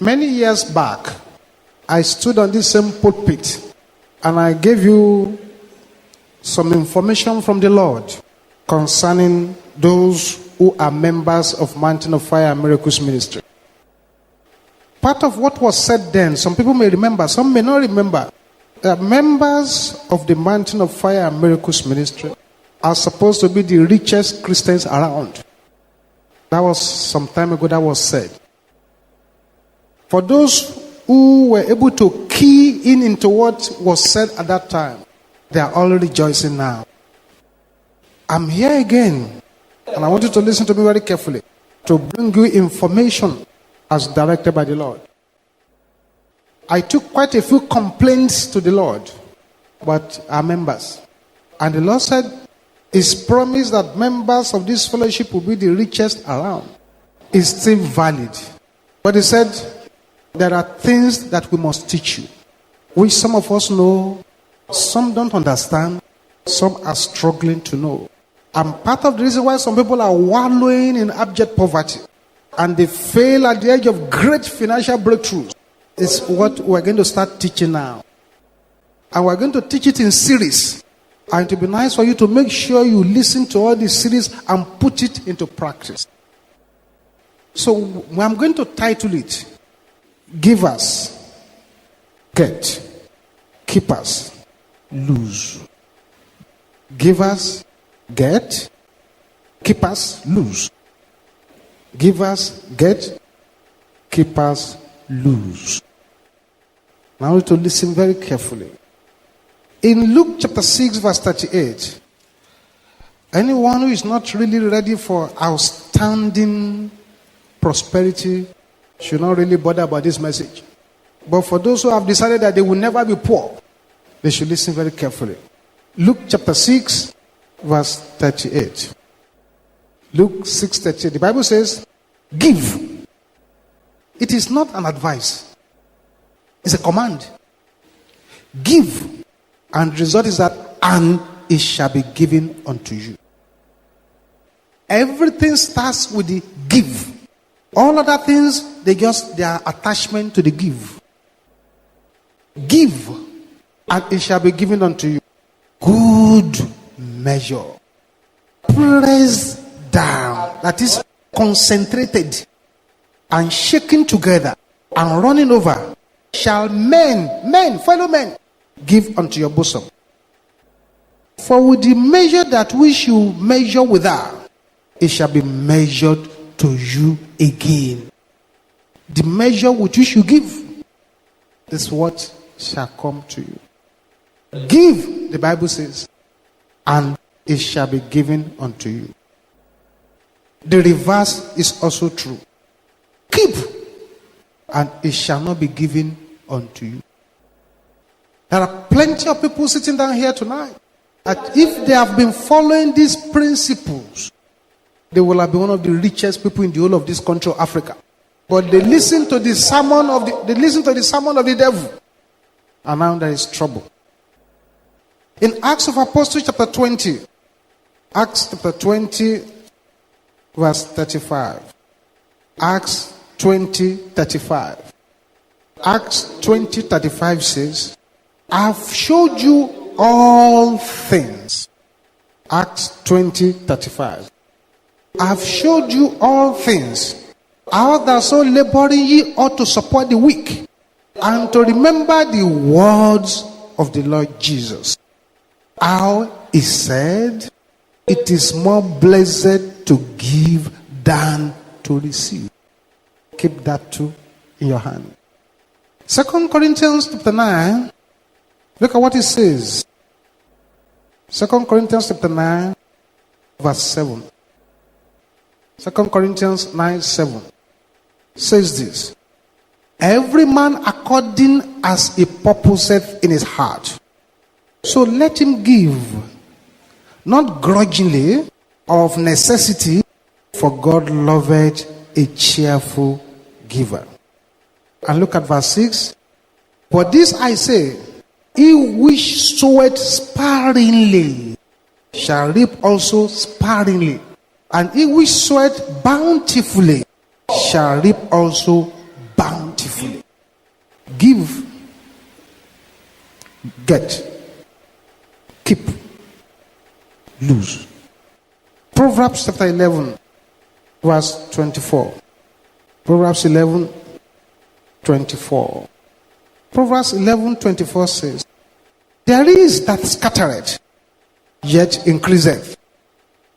Many years back, I stood on this same pulpit and I gave you some information from the Lord concerning those who are members of Mountain of Fire and Miracles Ministry. Part of what was said then, some people may remember, some may not remember. The members of the Mountain of Fire and Miracles Ministry are supposed to be the richest Christians around. That was some time ago that was said. For those who were able to key in into what was said at that time, they are all rejoicing now. I'm here again, and I want you to listen to me very carefully to bring you information as directed by the Lord. I took quite a few complaints to the Lord about our members. And the Lord said, His promise that members of this fellowship will be the richest around is still valid. But He said, there are things that we must teach you, which some of us know, some don't understand, some are struggling to know. And part of the reason why some people are wallowing in abject poverty and they fail at the edge of great financial breakthroughs is what we're going to start teaching now. And we're going to teach it in series. And it will be nice for you to make sure you listen to all these series and put it into practice. So I'm going to title it, Givers, Get, Keepers, Lose. Givers, get, keepers, lose. Givers, get, keepers, lose. Now I want you to listen very carefully. In Luke chapter 6 verse 38, anyone who is not really ready for outstanding prosperity should not really bother about this message. But for those who have decided that they will never be poor, they should listen very carefully. Luke chapter 6 verse 38. Luke 6:38. The Bible says, give. It is not an advice. It's a command. Give. And the result is that, and it shall be given unto you. Everything starts with the give. All other things, they are attachment to the give. Give, and it shall be given unto you. Good measure. Pressed down. That is concentrated and shaken together and running over. Shall fellow men, give unto your bosom. For with the measure that which you measure without, it shall be measured to you again. The measure with which you give is what shall come to you. Give, the Bible says, and it shall be given unto you. The reverse is also true. Keep, and it shall not be given unto you. There are plenty of people sitting down here tonight that if they have been following these principles, they will have been one of the richest people in the whole of this country of Africa. But they listen to the sermon of the devil, and now there is trouble. In Acts of Apostles chapter 20, Acts chapter 20 verse 35. Acts 20:35. Acts 20:35 says, I have showed you all things. Acts 20:35. I have showed you all things. How that so laboring ye ought to support the weak, and to remember the words of the Lord Jesus. How he said, it is more blessed to give than to receive. Keep that too in your hand. 2 Corinthians chapter 9. Look at what it says. 2 Corinthians chapter 9 verse 7. 2 Corinthians 9:7 says this. Every man according as he purposeth in his heart, so let him give, not grudgingly or of necessity, for God loveth a cheerful giver. And look at verse 6. For this I say, he which soweth sparingly shall reap also sparingly, and he which soweth bountifully shall reap also bountifully. Give, get, keep, lose. Proverbs chapter 11, verse 24. Proverbs 11, 24. Proverbs 11, 24 says, there is that scattereth, yet increaseth.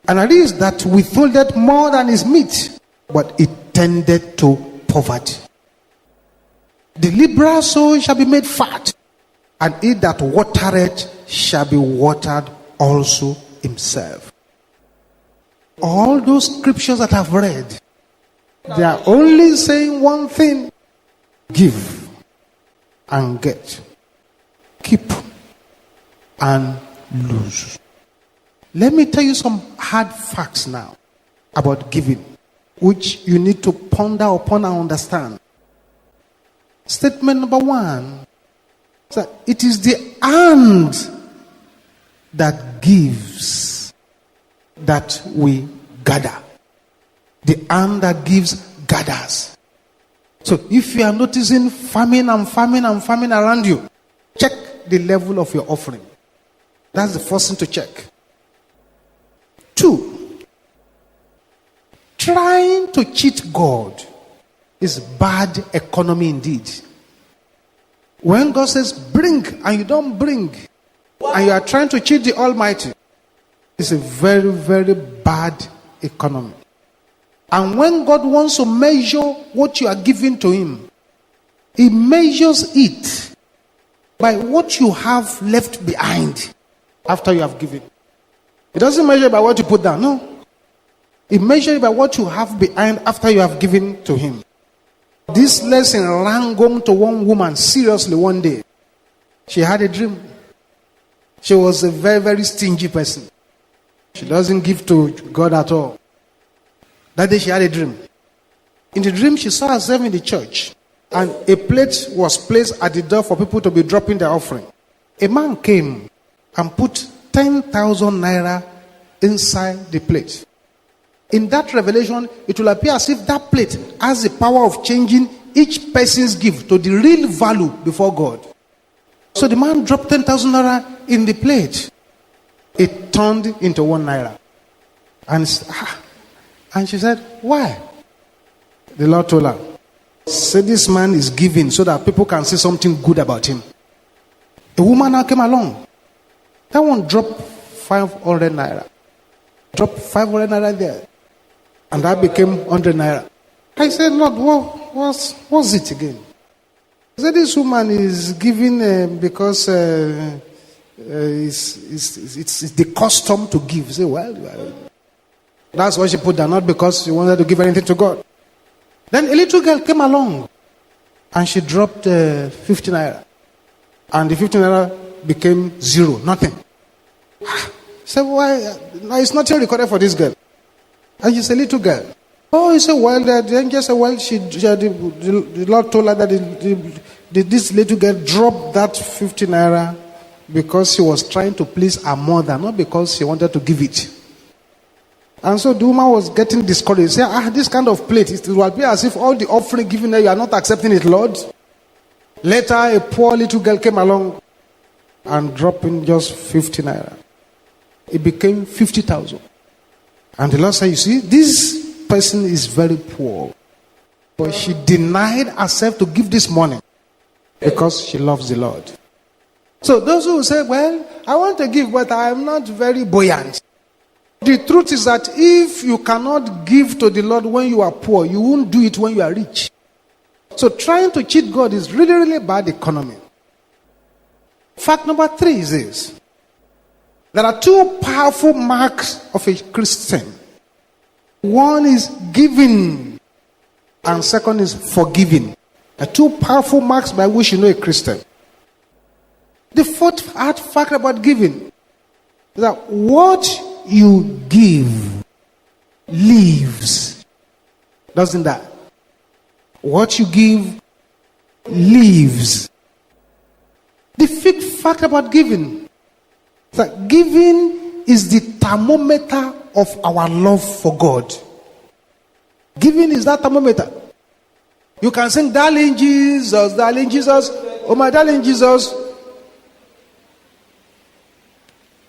And there is that withholdeth more than is meet, but it tendeth to poverty. The liberal soul shall be made fat, and he that watereth shall be watered also himself. All those scriptures that I've read, they are only saying one thing: give and get, keep and lose. Let me tell you some hard facts now about giving, which you need to ponder upon and understand. Statement number one is that it is the hand that gives that we gather. The hand that gives gathers. So if you are noticing famine around you, check the level of your offering. That's the first thing to check. 2, trying to cheat God is bad economy indeed. When God says bring and you don't bring, and you are trying to cheat the Almighty, it's a very, very bad economy. And when God wants to measure what you are giving to Him, He measures it by what you have left behind after you have given. It doesn't measure by what you put down, no. It measures by what you have behind after you have given to Him. This lesson rang home to one woman seriously one day. She had a dream. She was a very, very stingy person. She doesn't give to God at all. That day she had a dream. In the dream, she saw herself in the church, and a plate was placed at the door for people to be dropping their offering. A man came and put 10,000 naira inside the plate. In that revelation, it will appear as if that plate has the power of changing each person's gift to the real value before God. So the man dropped 10,000 naira in the plate. It turned into 1 naira. And she said, why? The Lord told her, say this man is giving so that people can say something good about him. A woman now came along. That one dropped 500 naira. Dropped 500 naira there. And that became 100 naira. I said, Lord, what's it again? He said, this woman is giving because it's the custom to give. He said, well, that's why she put down, not because she wanted to give anything to God. Then a little girl came along and she dropped 50 naira. And the 50 naira became 0, nothing. So why? No, it's nothing recorded for this girl. And she's a little girl. Oh, he said, well, the angel said, well, the Lord told her that this little girl dropped that 50 naira because she was trying to please her mother, not because she wanted to give it. And so the woman was getting discouraged. Say, this kind of plate, it will be as if all the offering given there, you are not accepting it, Lord. Later, a poor little girl came along and dropped in just 50 naira. It became 50,000. And the Lord said, you see, this person is very poor. But she denied herself to give this money because she loves the Lord. So those who say, well, I want to give, but I am not very buoyant. The truth is that if you cannot give to the Lord when you are poor, you won't do it when you are rich. So trying to cheat God is really, really bad economy. Fact number 3 is this. There are 2 powerful marks of a Christian. One is giving, and second is forgiving. There are 2 powerful marks by which you know a Christian. The 4th hard fact about giving is that what you give leaves. Doesn't that? What you give leaves. The 5th fact about giving is that giving is the thermometer of our love for God. Giving is that thermometer. You can sing, darling Jesus, oh my darling Jesus.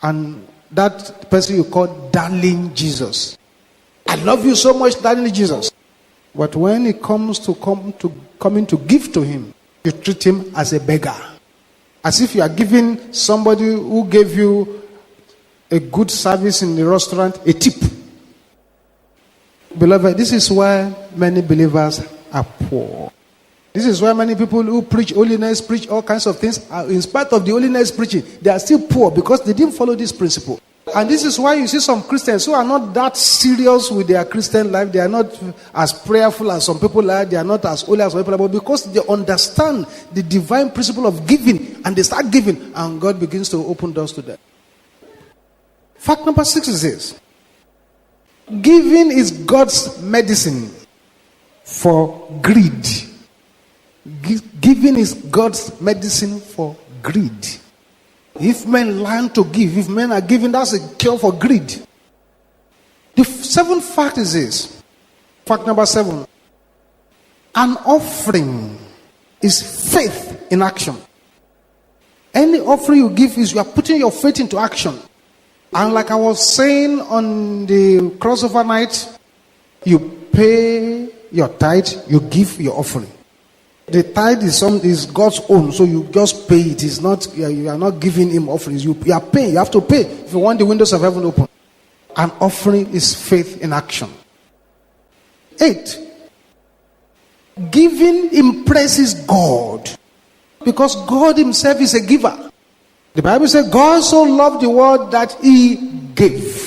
And that person you call darling Jesus. I love you so much, darling Jesus. But when it comes to coming to give to him, you treat him as a beggar. As if you are giving somebody who gave you a good service in the restaurant a tip. Beloved, this is why many believers are poor. This is why many people who preach holiness, preach all kinds of things, in spite of the holiness preaching, they are still poor because they didn't follow this principle. And this is why you see some Christians who are not that serious with their Christian life. They are not as prayerful as some people are. They are not as holy as some people are. But because they understand the divine principle of giving, and they start giving, and God begins to open doors to them. Fact number 6 is this. Giving is God's medicine for greed. Giving is God's medicine for greed. If men learn to give, if men are giving, that's a cure for greed. The 7th fact is this. Fact number 7. An offering is faith in action. Any offering you give is you are putting your faith into action. And like I was saying on the crossover night, you pay your tithe, you give your offering. The tithe is God's own, so you just pay it. It's not, you are not giving him offerings. You are paying. You have to pay if you want the windows of heaven open. An offering is faith in action. 8. Giving impresses God because God himself is a giver. The Bible says God so loved the world that he gave.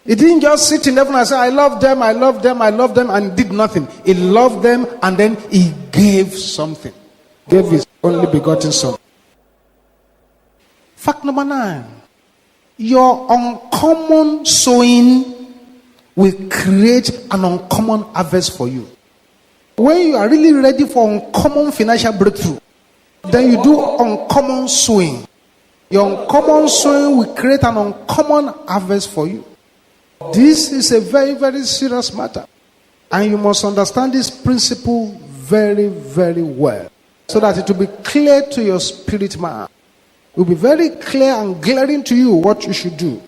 He didn't just sit in heaven and say, I love them, I love them, I love them, and did nothing. He loved them and then he gave something. Gave his only begotten son. Fact number 9. Your uncommon sowing will create an uncommon harvest for you. When you are really ready for uncommon financial breakthrough, then you do uncommon sowing. Your uncommon sowing will create an uncommon harvest for you. This is a very, very serious matter. And you must understand this principle very, very well. So that it will be clear to your spirit man. It will be very clear and glaring to you what you should do.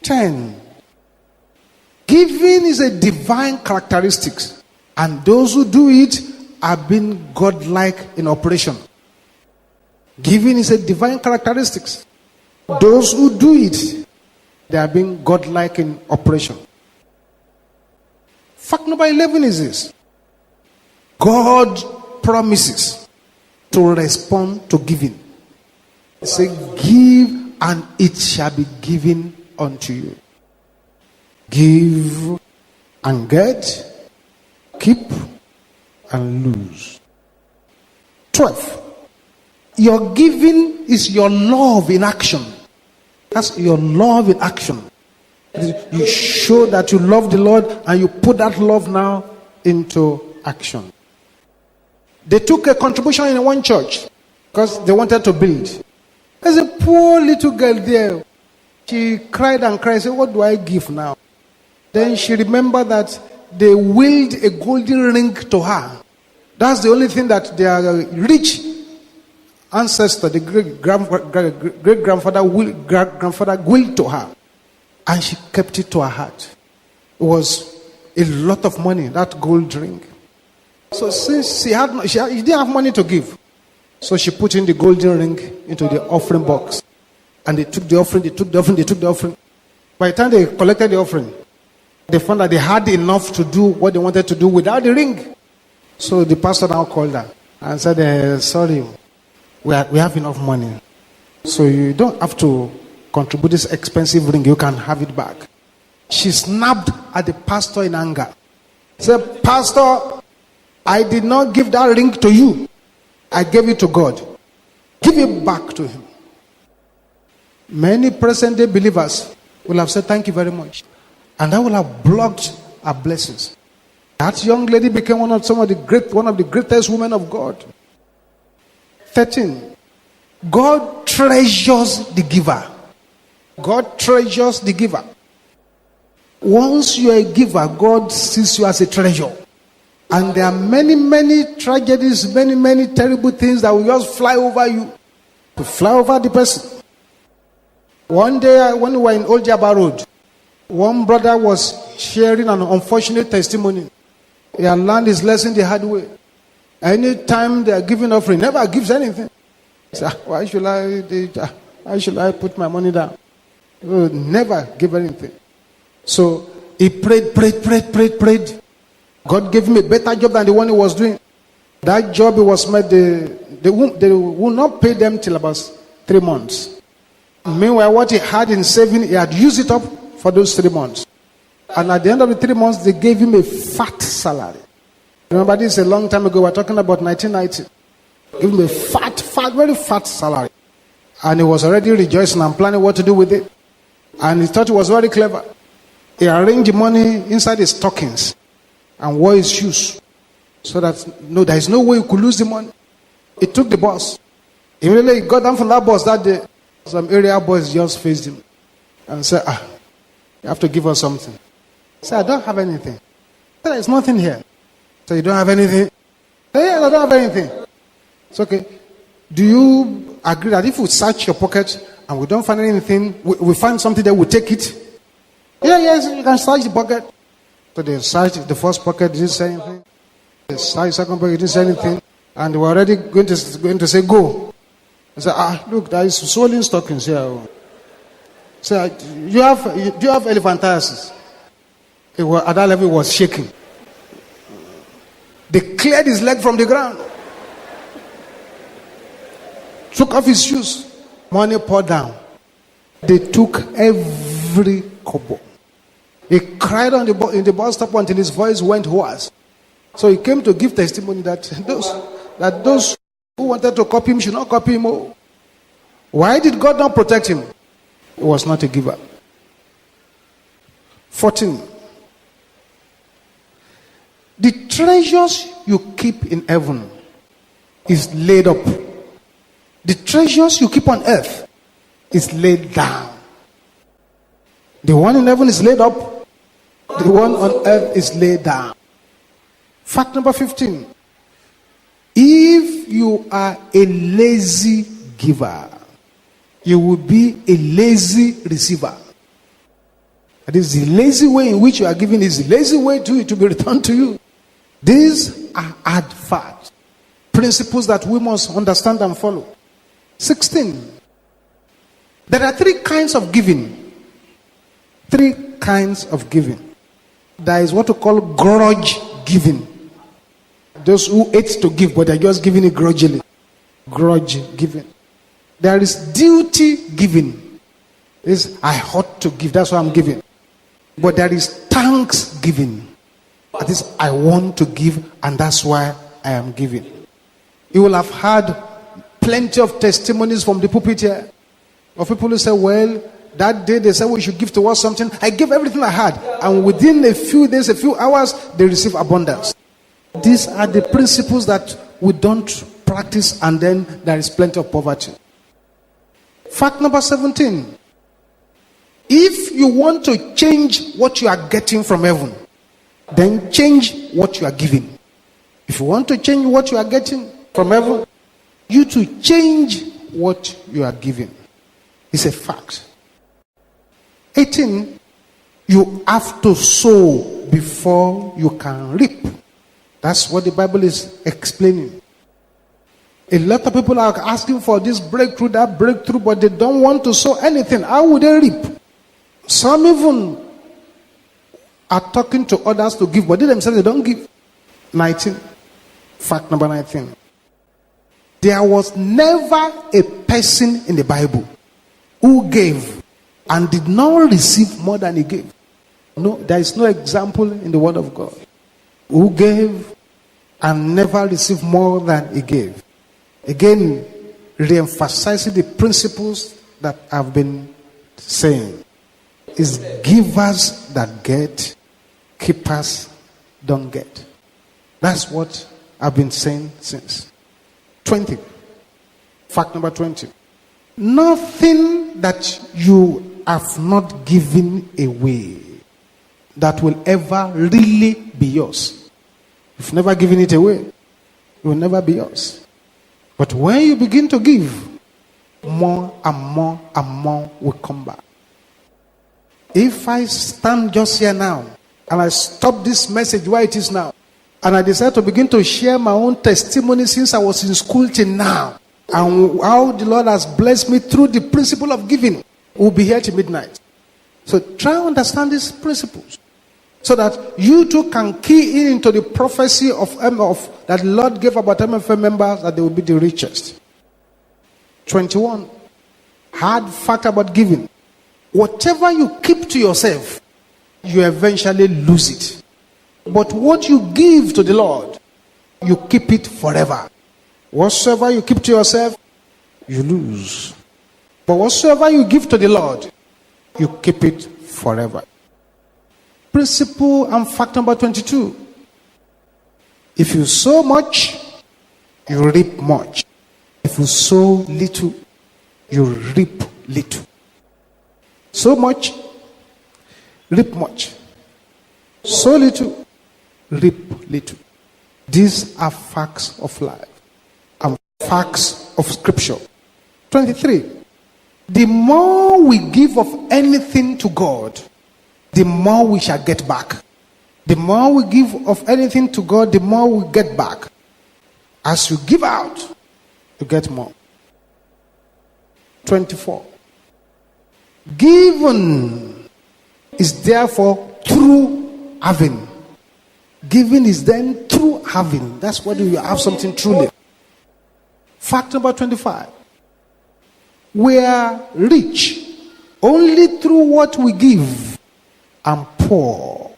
10. Giving is a divine characteristic. And those who do it are being godlike in operation. Giving is a divine characteristic. Those who do it, they are being godlike in operation. Fact number 11 is this. God promises to respond to giving. He said, give and it shall be given unto you. Give and get, keep and lose. 12. Your giving is your love in action. That's your love in action. You show that you love the Lord and you put that love now into action. They took a contribution in one church because they wanted to build. There's a poor little girl there. She cried and cried. Said, what do I give now? Then she remembered that they willed a golden ring to her. That's the only thing that their rich ancestor, the great-grandfather willed to her. And she kept it to her heart. It was a lot of money, that gold ring. So since she didn't have money to give, so she put in the golden ring into the offering box. And they took the offering. By the time they collected the offering, they found that they had enough to do what they wanted to do without the ring. So the pastor now called her and said, sorry, we have enough money. So you don't have to contribute this expensive ring. You can have it back. She snapped at the pastor in anger. Said, Pastor, I did not give that ring to you. I gave it to God. Give it back to him. Many present day believers will have said, thank you very much. And that will have blocked our blessings. That young lady became one of the greatest women of God. 13. God treasures the giver. God treasures the giver. Once you are a giver, God sees you as a treasure. And there are many, many tragedies, many, many terrible things that will just fly over you, to fly over the person. One day, when we were in Old Jabba Road, one brother was sharing an unfortunate testimony. He had learned his lesson the hard way. Anytime they are giving offering, never gives anything. He said, why should I put my money down? He will never give anything. So he prayed. God gave him a better job than the one he was doing. That job he was made, they will not pay them till about 3 months. Meanwhile, what he had in saving, he had used it up for those 3 months. And at the end of the 3 months, they gave him a fat salary. Remember, this is a long time ago. We're talking about 1990. Give him a fat, very fat salary. And he was already rejoicing and planning what to do with it. And he thought he was very clever. He arranged the money inside his stockings and wore his shoes. So that, no, there is no way he could lose the money. He took the bus. Immediately he got down from that bus that day. Some area boys just faced him and said, you have to give us something. He said, I don't have anything. He said, there's nothing here. So you don't have anything? Yeah, I don't have anything. It's okay. Do you agree that if we search your pocket and we don't find anything, we find something that will take it? Yes, you can search the pocket. So they searched the first pocket, didn't say anything. They searched the second pocket, didn't say anything. And they were already going to say, go. I said, look, there is swollen stockings here. So, do you have elephantiasis? At that level, it was shaking. They cleared his leg from the ground. Took off his shoes. Money poured down. They took every kobo. He cried in the bus stop until his voice went hoarse. So he came to give testimony that those who wanted to copy him should not copy him. Why did God not protect him? He was not a giver. 14. The treasures you keep in heaven is laid up. The treasures you keep on earth is laid down. The one in heaven is laid up. The one on earth is laid down. Fact number 15. If you are a lazy giver, you will be a lazy receiver. That is, the lazy way in which you are giving is the lazy way to be returned to you. These are hard facts, principles that we must understand and follow. 16. There are 3 kinds of giving. 3 kinds of giving. There is what we call grudge giving. Those who hate to give, but they're just giving it grudgingly. Grudge giving. There is duty giving. I ought to give, that's why I'm giving. But there is thanksgiving. That is, I want to give, and that's why I am giving. You will have had plenty of testimonies from the pulpit here of people who say, well, that day they said we should give towards something. I gave everything I had, and within a few days, a few hours, they receive abundance. These are the principles that we don't practice, and then there is plenty of poverty. Fact number 17. If you want to change what you are getting from heaven, then change what you are giving. If you want to change what you are getting from heaven, you to change what you are giving. It's a fact. 18. You have to sow before you can reap. That's what the Bible is explaining. A lot of people are asking for this breakthrough, that breakthrough, but they don't want to sow anything. How would they reap? Some even are talking to others to give, but they themselves, they don't give. 19. Fact number 19. There was never a person in the Bible who gave and did not receive more than he gave. No, there is no example in the Word of God who gave and never received more than he gave. Again, re-emphasizing the principles that I've been saying. It's givers that get, keepers don't get. That's what I've been saying since. 20. Fact number 20. Nothing that you have not given away that will ever really be yours. You've never given it away. It will never be yours. But when you begin to give, more and more and more will come back. If I stand just here now and I stop this message where it is now, and I decide to begin to share my own testimony since I was in school till now, and how the Lord has blessed me through the principle of giving, we'll be here till midnight. So try to understand these principles, so that you too can key in into the prophecy of that the Lord gave about MFM members, that they will be the richest. 21. Hard fact about giving. Whatever you keep to yourself, you eventually lose it. But what you give to the Lord, you keep it forever. Whatsoever you keep to yourself, you lose. But whatsoever you give to the Lord, you keep it forever. Principle and fact number 22. If you sow much, you reap much. If you sow little, you reap little. Sow much, reap much. Sow little, reap little. These are facts of life and facts of scripture. 23. The more we give of anything to God, the more we shall get back. The more we give of anything to God, the more we get back. As you give out, you get more. 24. Given is therefore through having. Giving is then through having. That's what you have something truly. Fact number 25. We are rich only through what we give, and poor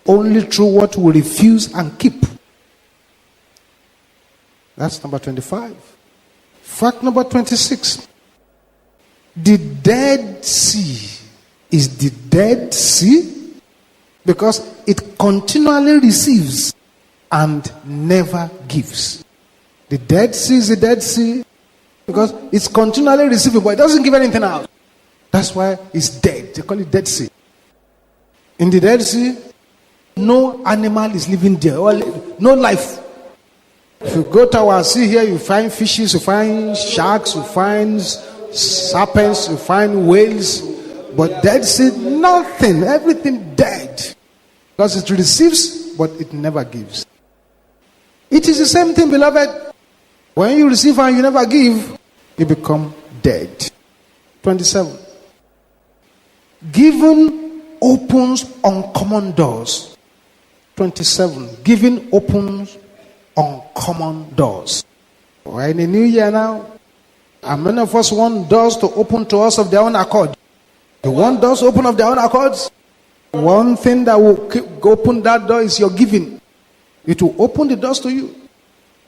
only through what we refuse and keep. That's number 25. Fact number 26. The Dead Sea is the Dead Sea because it continually receives and never gives. The Dead Sea is the Dead Sea because it's continually receiving, but it doesn't give anything out. That's why it's dead. They call it Dead Sea. In the Dead Sea, no animal is living there. No life. If you go to our sea here, you find fishes, you find sharks, you find serpents, you find whales. But Dead Sea, nothing. Everything dead. Because it receives, but it never gives. It is the same thing, beloved. When you receive and you never give, you become dead. 27. Giving opens uncommon doors. 27. Giving opens uncommon doors. We're in a new year now, and many of us want doors to open to us of their own accord. You want doors to open of their own accords? One thing that will open that door is your giving. It will open the doors to you.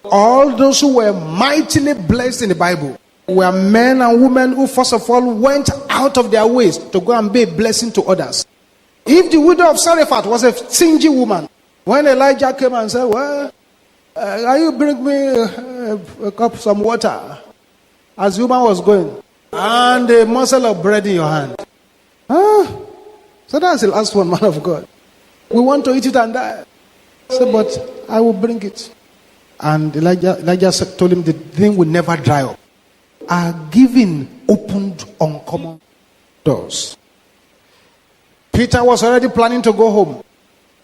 All those who were mightily blessed in the Bible were men and women who first of all went out of their ways to go and be a blessing to others. If the widow of Zarephath was a stingy woman, when Elijah came and said, well, can you bring me a cup of some water? As the woman was going, and a morsel of bread in your hand. So that's the last one, man of God. We want to eat it and die. So, but I will bring it. And Elijah told him the thing will never dry up. Our giving opened uncommon doors. Peter was already planning to go home.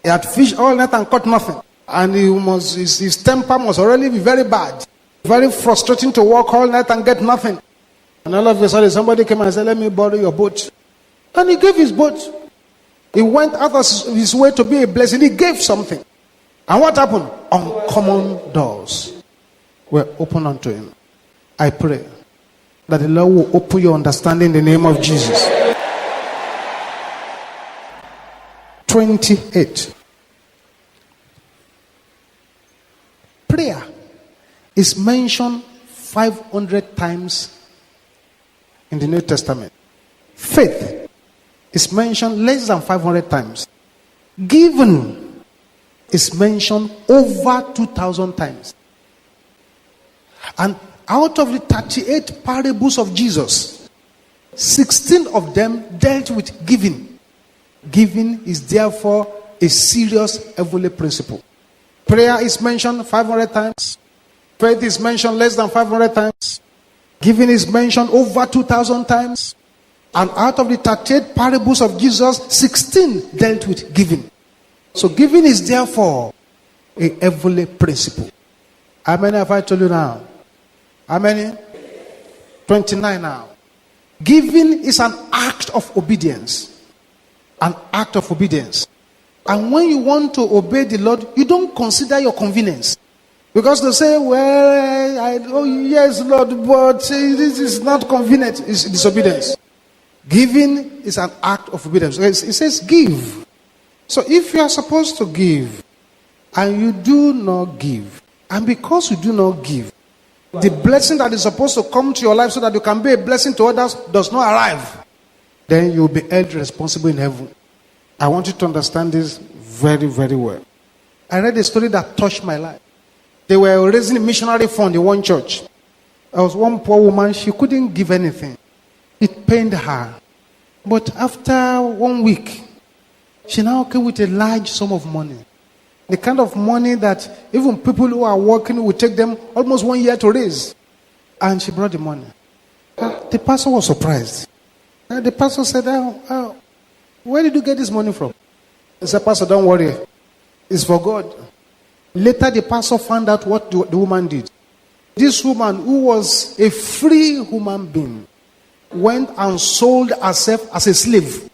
He had fished all night and caught nothing. And his temper must already be very bad. Very frustrating to walk all night and get nothing. And all of a sudden somebody came and said, let me borrow your boat. And he gave his boat. He went out of his way to be a blessing. He gave something. And what happened? Uncommon doors were opened unto him. I pray that the Lord will open your understanding in the name of Jesus. 28. Prayer is mentioned 500 times in the New Testament. Faith is mentioned less than 500 times. Given is mentioned over 2,000 times. And out of the 38 parables of Jesus, 16 of them dealt with giving. Giving is therefore a serious heavenly principle. Prayer is mentioned 500 times. Faith is mentioned less than 500 times. Giving is mentioned over 2,000 times. And out of the 38 parables of Jesus, 16 dealt with giving. So giving is therefore a heavenly principle. How many have I told you now? How many? 29 now. Giving is an act of obedience. An act of obedience. And when you want to obey the Lord, you don't consider your convenience. Because they say, well, yes, Lord, but this is not convenient. It's disobedience. Giving is an act of obedience. It says give. So if you are supposed to give, and you do not give, and because you do not give, the blessing that is supposed to come to your life so that you can be a blessing to others does not arrive, then you will be held responsible in heaven. I want you to understand this very, very well. I read a story that touched my life. They were raising a missionary fund in one church. There was one poor woman, she couldn't give anything. It pained her. But after 1 week, she now came with a large sum of money. The kind of money that even people who are working will take them almost 1 year to raise. And she brought the money. The pastor was surprised. The pastor said, where did you get this money from? He said, Pastor, don't worry. It's for God. Later, the pastor found out what the woman did. This woman, who was a free human being, went and sold herself as a slave.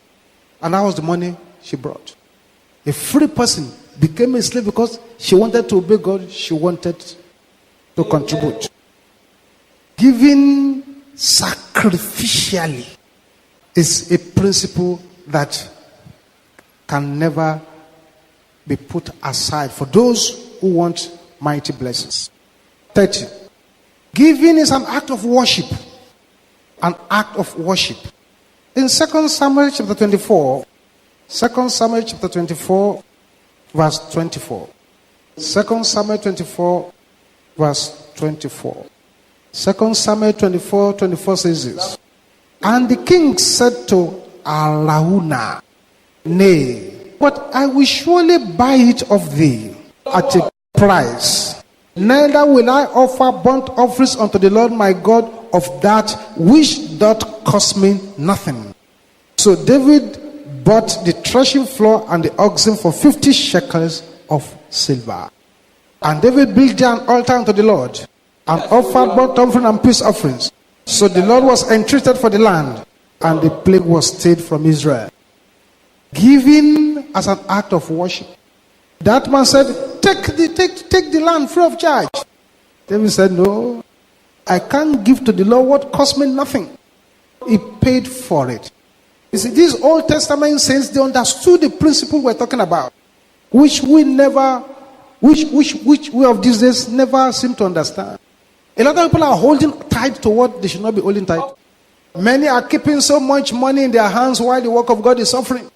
And that was the money she brought. A free person became a slave because she wanted to obey God. She wanted to contribute. Giving sacrificially is a principle that can never be put aside for those who want mighty blessings. 30. Giving is an act of worship. An act of worship. In 2 Samuel chapter 24, 2 Samuel chapter 24, verse 24. 2 Samuel 24, verse 24. 2 Samuel 24, 24 says this. And the king said to Araunah, Nay, but I will surely buy it of thee at a price. Neither will I offer burnt offerings unto the Lord my God of that which doth cost me nothing. So David bought the threshing floor and the oxen for 50 shekels of silver. And David built there an altar unto the Lord, and offered burnt offering and peace offerings. So the Lord was entreated for the land, and the plague was stayed from Israel. Giving as an act of worship. That man said, take the land free of charge. David said, no, I can't give to the Lord what cost me nothing. He paid for it. You see, these Old Testament saints, they understood the principle we're talking about, which we of these days never seem to understand. A lot of people are holding tight to what they should not be holding tight. Many are keeping so much money in their hands while the work of God is suffering.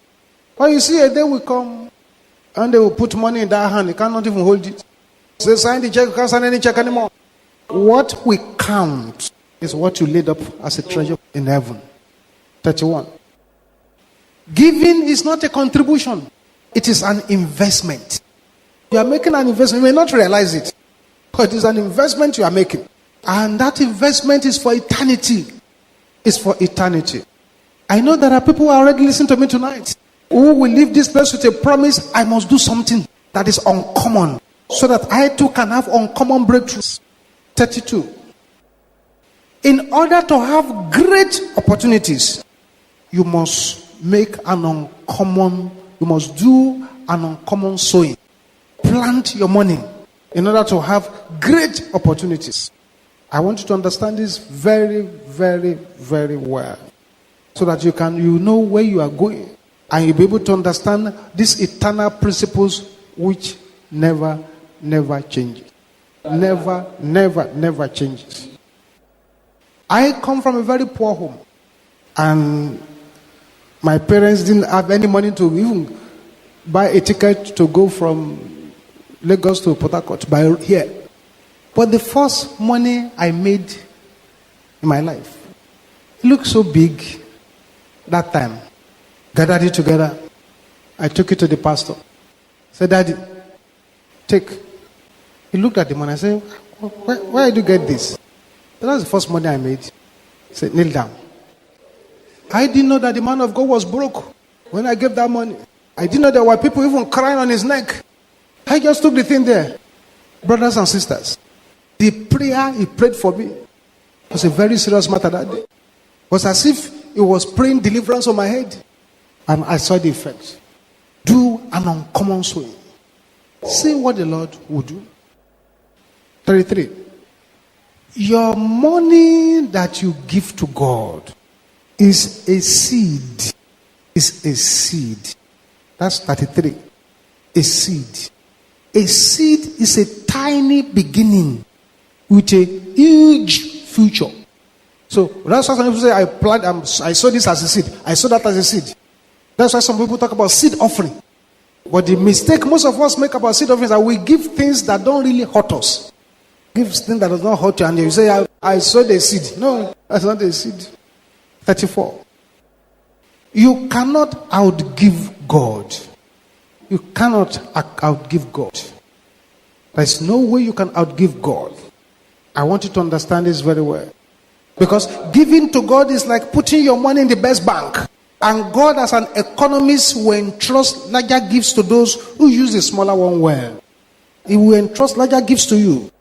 But you see, a day will come and they will put money in that hand. You cannot even hold it. So they sign the check, you can't sign any check anymore. What we count is what you laid up as a treasure in heaven. 31. Giving is not a contribution. It is an investment. You are making an investment. You may not realize it, but it is an investment you are making. And that investment is for eternity. It's for eternity. I know there are people who are already listening to me tonight who will leave this place with a promise. I must do something that is uncommon so that I too can have uncommon breakthroughs. 32. In order to have great opportunities, you must make an uncommon, you must do an uncommon sowing. Plant your money in order to have great opportunities. I want you to understand this very, very, very well, so that you know where you are going, and you'll be able to understand these eternal principles which never changes. Never changes. I come from a very poor home, and my parents didn't have any money to even buy a ticket to go from Lagos to Port Harcourt by here. But the first money I made in my life, it looked so big that time. Gathered it together. I took it to the pastor. Said, Daddy, Take. He looked at the money and said, where did you get this? That's the first money I made. He said, kneel down. I didn't know that the man of God was broke when I gave that money. I didn't know there were people even crying on his neck. I just took the thing there. Brothers and sisters, the prayer he prayed for me was a very serious matter that day. It was as if he was praying deliverance on my head. And I saw the effect. Do an uncommon swing. See what the Lord will do. 33. Your money that you give to God is a seed. Is a seed. That's 33. A seed. A seed is a tiny beginning with a huge future. So that's why some people say, I saw this as a seed. I saw that as a seed. That's why some people talk about seed offering. But the mistake most of us make about seed offerings is that we give things that don't really hurt us. Give things that does not hurt you, and you say, I sowed a seed. No, that's not a seed. 34. You cannot outgive God. You cannot outgive God. There's no way you can outgive God. I want you to understand this very well. Because giving to God is like putting your money in the best bank. And God, as an economist, will entrust larger gifts to those who use the smaller one well. He will entrust larger gifts to you.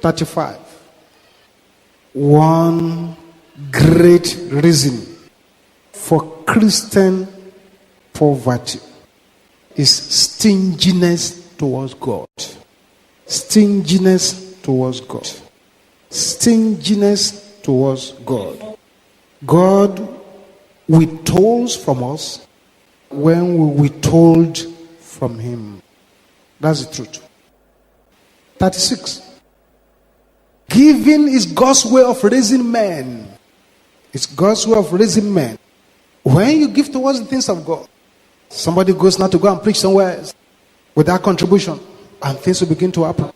35. One great reason for Christian poverty is stinginess towards God. Stinginess towards God. Stinginess towards God. God withholds from us when we withhold from him. That's the truth. 36. Giving is God's way of raising men. It's God's way of raising men. When you give towards the things of God, somebody goes now to go and preach somewhere else with that contribution, and things will begin to happen.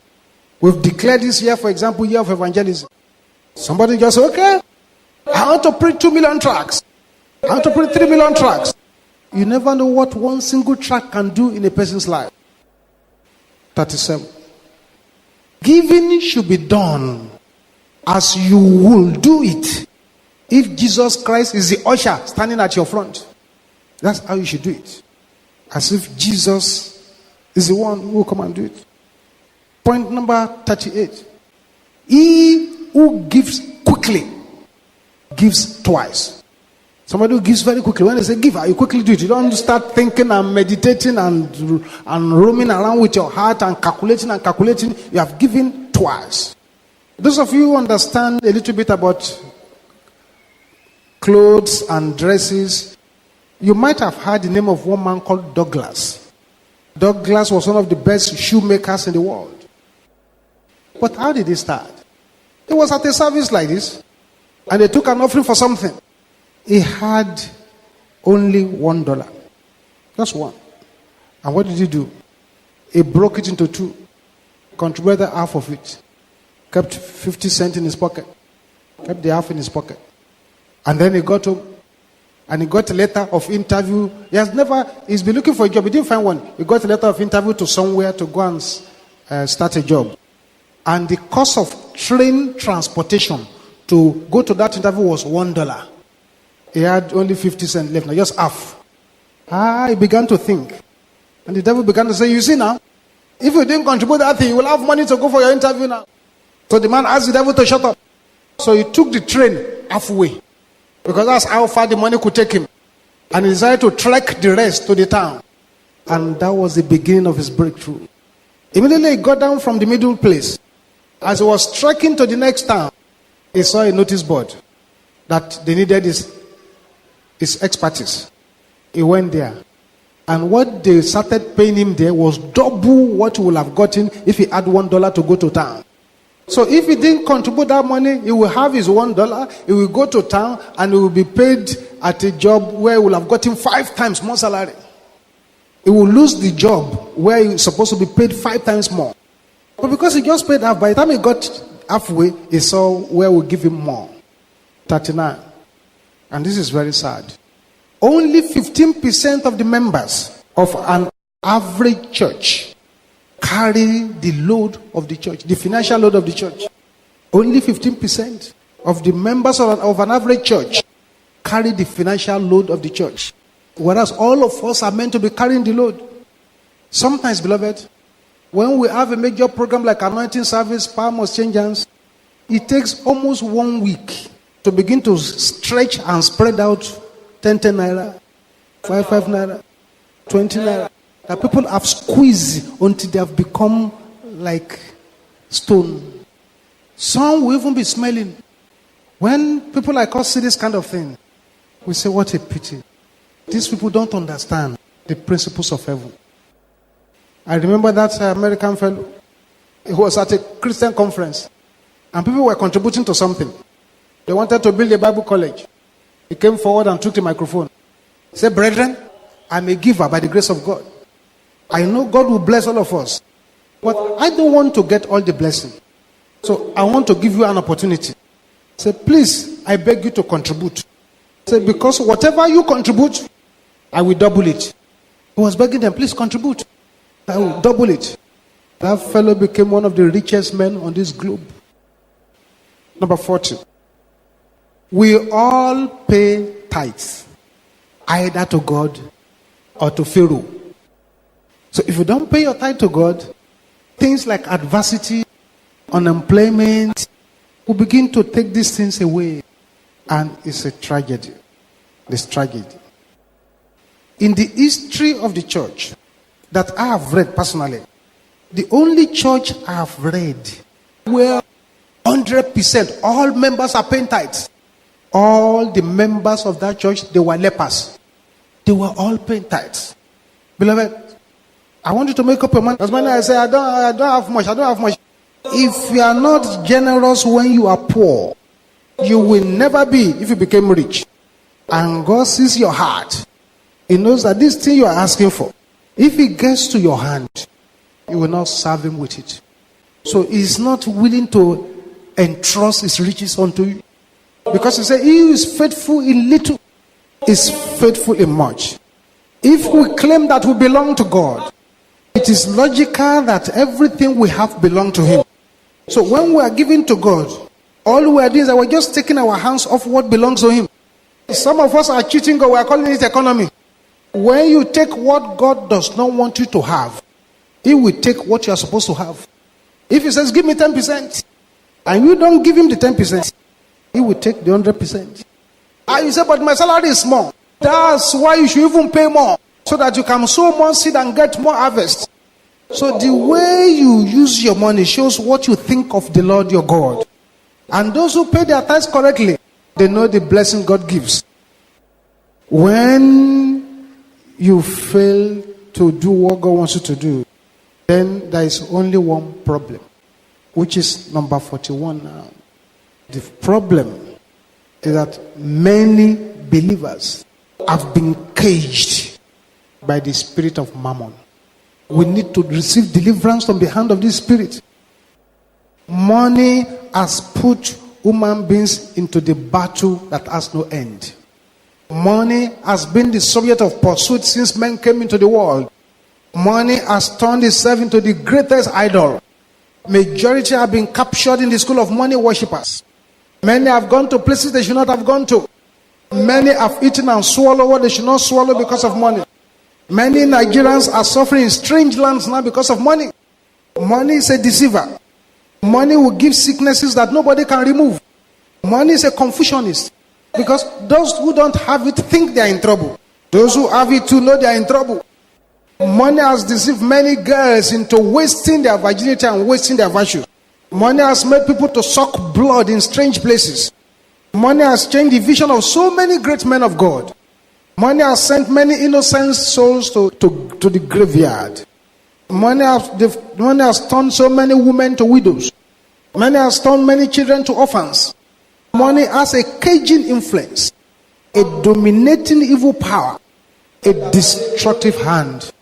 We've declared this year, for example, year of evangelism. Somebody just say, okay, I want to preach 2 million tracts. I want to preach 3 million tracts. You never know what one single tract can do in a person's life. 37. Giving should be done as you will do it. If Jesus Christ is the usher standing at your front, that's how you should do it. As if Jesus is the one who will come and do it. Point number 38. He who gives quickly gives twice. Somebody who gives very quickly, when they say give, you quickly do it. You don't start thinking and meditating and roaming around with your heart and calculating. You have given twice. Those of you who understand a little bit about clothes and dresses, you might have heard the name of one man called Douglas. Douglas was one of the best shoemakers in the world. But how did he start? It was at a service like this, and they took an offering for something. He had only $1. Just one. And what did he do? He broke it into two, contributed half of it, kept 50 cents in his pocket, kept the half in his pocket. And then he got home, and he got a letter of interview. He's been looking for a job. He didn't find one. He got a letter of interview to somewhere to go and start a job. And the cost of train transportation to go to that interview was $1. He had only 50 cents left, now just half. He began to think. And the devil began to say, you see now, if you didn't contribute that thing, you will have money to go for your interview now. So the man asked the devil to shut up. So he took the train halfway, because that's how far the money could take him. And he decided to trek the rest to the town. And that was the beginning of his breakthrough. Immediately he got down from the middle place. As he was trekking to the next town, he saw a notice board that they needed his expertise. He went there. And what they started paying him there was double what he would have gotten if he had $1 to go to town. So if he didn't contribute that money, he will have his $1, he will go to town, and he will be paid at a job where he will have gotten 5 times more salary. He will lose the job where he's supposed to be paid 5 times more. But because he just paid half, by the time he got halfway, he saw where will give him more. 39. And this is very sad. Only 15% of the members of an average church carry the load of the church, the financial load of the church. Only 15% of the members of an average church carry the financial load of the church. Whereas all of us are meant to be carrying the load. Sometimes, beloved, when we have a major program like anointing service, power must change hands, it takes almost 1 week to begin to stretch and spread out 10 naira, 5 naira, 20 naira. That people have squeezed until they have become like stone. Some will even be smelling. When people like us see this kind of thing, we say, what a pity. These people don't understand the principles of heaven. I remember that American fellow. He was at a Christian conference. And people were contributing to something. They wanted to build a Bible college. He came forward and took the microphone. He said, brethren, I'm a giver by the grace of God. I know God will bless all of us. But I don't want to get all the blessing. So I want to give you an opportunity. Say, please, I beg you to contribute. Say, because whatever you contribute, I will double it. He was begging them, please contribute. I will double it. That fellow became one of the richest men on this globe. Number 40. We all pay tithes, either to God or to Pharaoh. So if you don't pay your tithe to God, things like adversity, unemployment will begin to take these things away. And it's a tragedy. It's tragedy. In the history of the church that I have read personally, the only church I have read where 100% all members are paying tithes. All the members of that church, they were lepers. They were all paying tithes. Beloved, I want you to make up your mind. As many as I say, I don't have much. If you are not generous when you are poor, you will never be if you became rich. And God sees your heart. He knows that this thing you are asking for, if it gets to your hand, you will not serve him with it. So he's not willing to entrust his riches unto you. Because he said, he who is faithful in little is faithful in much. If we claim that we belong to God, it is logical that everything we have belongs to him. So when we are giving to God, all we are doing is that we're just taking our hands off what belongs to him. Some of us are cheating God. We are calling it economy. When you take what God does not want you to have, he will take what you are supposed to have. If he says, give me 10%, and you don't give him the 10%, he will take the 100%. And you say, but my salary is small. That's why you should even pay more, so that you can sow more seed and get more harvest. So the way you use your money shows what you think of the Lord your God. And those who pay their tithes correctly, they know the blessing God gives. When you fail to do what God wants you to do, then there is only one problem, which is number 41 now. The problem is that many believers have been caged by the spirit of mammon. We need to receive deliverance from the hand of this spirit. Money has put human beings into the battle that has no end. Money has been the subject of pursuit since men came into the world. Money has turned itself into the greatest idol. Majority have been captured in the school of money worshippers. Many have gone to places they should not have gone to. Many have eaten and swallowed what they should not swallow because of money. Many Nigerians are suffering in strange lands now because of money. Money is a deceiver. Money will give sicknesses that nobody can remove. Money is a confusionist. Because those who don't have it think they are in trouble. Those who have it too know they are in trouble. Money has deceived many girls into wasting their virginity and wasting their virtue. Money has made people to suck blood in strange places. Money has changed the vision of so many great men of God. Money has sent many innocent souls to the graveyard. Money has turned so many women to widows. Money has turned many children to orphans. Money has a caging influence, a dominating evil power, a destructive hand.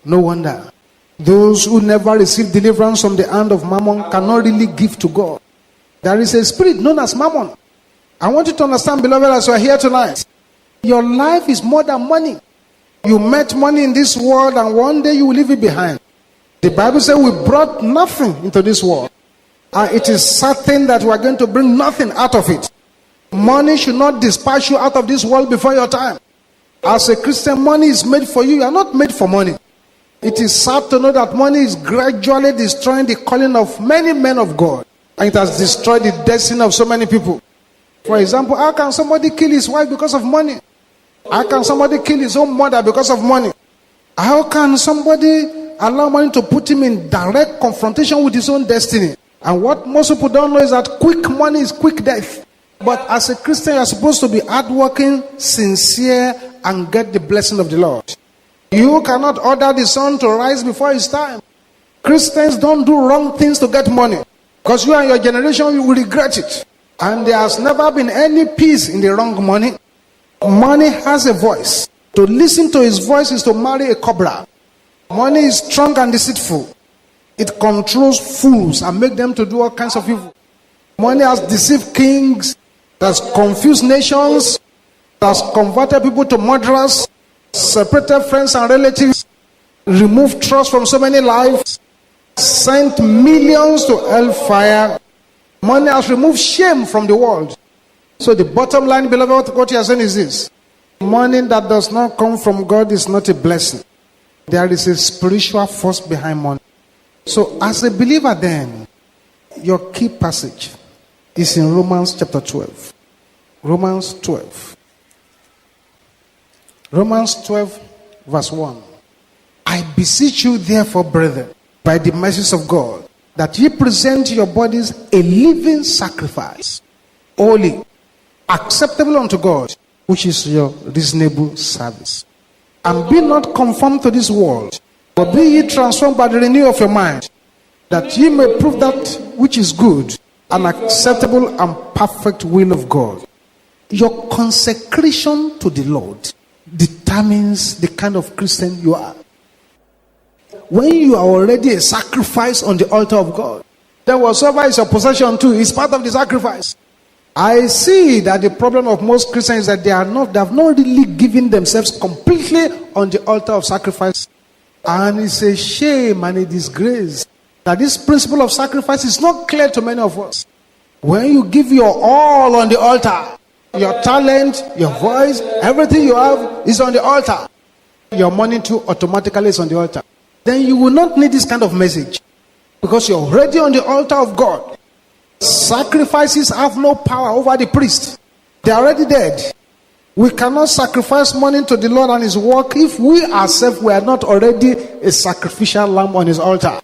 No wonder those who never receive deliverance from the hand of mammon cannot really give to God. There is a spirit known as mammon. I want you to understand, beloved, as you are here tonight, your life is more than money. You met money in this world and one day you will leave it behind. The Bible says we brought nothing into this world. And it is certain that we are going to bring nothing out of it. Money should not dispatch you out of this world before your time. As a Christian, money is made for you. You are not made for money. It is sad to know that money is gradually destroying the calling of many men of God. And it has destroyed the destiny of so many people. For example, how can somebody kill his wife because of money? How can somebody kill his own mother because of money? How can somebody allow money to put him in direct confrontation with his own destiny? And what most people don't know is that quick money is quick death. But as a Christian, you are supposed to be hardworking, sincere, and get the blessing of the Lord. You cannot order the sun to rise before its time. Christians don't do wrong things to get money, because you and your generation, you will regret it. And there has never been any peace in the wrong money. Money has a voice. To listen to his voice is to marry a cobra. Money is strong and deceitful. It controls fools and makes them to do all kinds of evil. Money has deceived kings, has confused nations, has converted people to murderers, separated friends and relatives, removed trust from so many lives, sent millions to hellfire. Money has removed shame from the world. So the bottom line, beloved, what you are saying is this: money that does not come from God is not a blessing. There is a spiritual force behind money. So as a believer then, your key passage is in Romans chapter 12. Romans 12. Romans 12 verse 1. I beseech you therefore, brethren, by the mercies of God, that ye present your bodies a living sacrifice, holy, acceptable unto God, which is your reasonable service. And be not conformed to this world, but be ye transformed by the renewal of your mind, that ye may prove that which is good and acceptable and perfect will of God. Your consecration to the Lord determines the kind of Christian you are. When you are already a sacrifice on the altar of God, then whatsoever is your possession too is part of the sacrifice. I see that the problem of most Christians is that they have not really given themselves completely on the altar of sacrifice. And it's a shame and a disgrace that this principle of sacrifice is not clear to many of us. When you give your all on the altar, your talent, your voice, everything you have is on the altar. Your money too automatically is on the altar. Then you will not need this kind of message, because you're already on the altar of God. Sacrifices have no power over the priest. They are already dead. We cannot sacrifice money to the Lord and his work if we ourselves were not already a sacrificial lamb on his altar.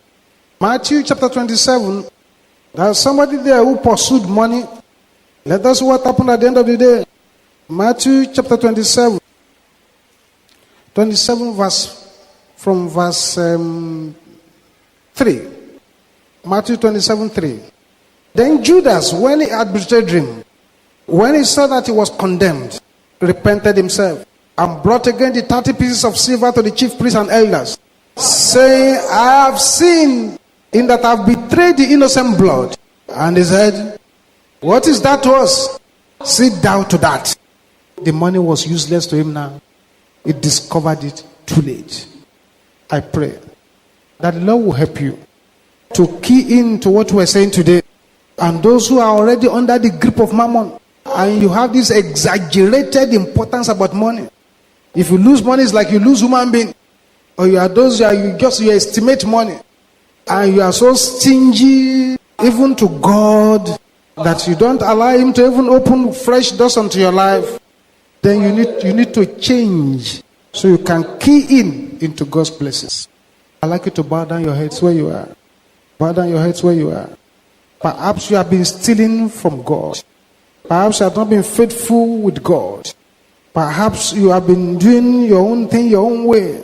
Matthew chapter 27. There's somebody there who pursued money. Let us see what happened at the end of the day. Matthew chapter 27. 27 from verse 3. Matthew 27, 3. Then Judas, when he had betrayed him, when he saw that he was condemned, repented himself, and brought again the 30 pieces of silver to the chief priests and elders, saying, I have sinned in that I have betrayed the innocent blood. And he said, what is that to us? Sit down to that. The money was useless to him now. He discovered it too late. I pray that the Lord will help you to key into what we're saying today. And those who are already under the grip of mammon, and you have this exaggerated importance about money. If you lose money, it's like you lose human being. Or you are those you estimate money, and you are so stingy even to God that you don't allow him to even open fresh doors onto your life. Then you need to change so you can key into God's blessings. I'd like you to bow down your heads where you are. Bow down your heads where you are. Perhaps you have been stealing from God. Perhaps you have not been faithful with God. Perhaps you have been doing your own thing your own way,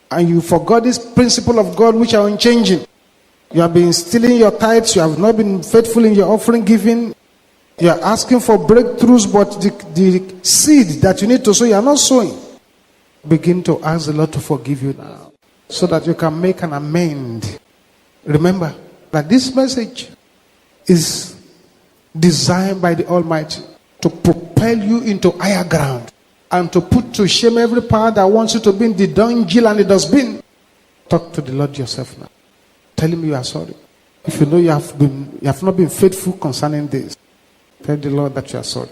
and you forgot this principle of God which are unchanging. You have been stealing your tithes. You have not been faithful in your offering giving. You are asking for breakthroughs, but the seed that you need to sow, you are not sowing. Begin to ask the Lord to forgive you now, so that you can make an amend. Remember that this message is designed by the Almighty to propel you into higher ground and to put to shame every power that wants you to be in the dunghill and the dustbin. Talk to the Lord yourself now. Tell him you are sorry. If you know you have not been faithful concerning this, tell the Lord that you are sorry.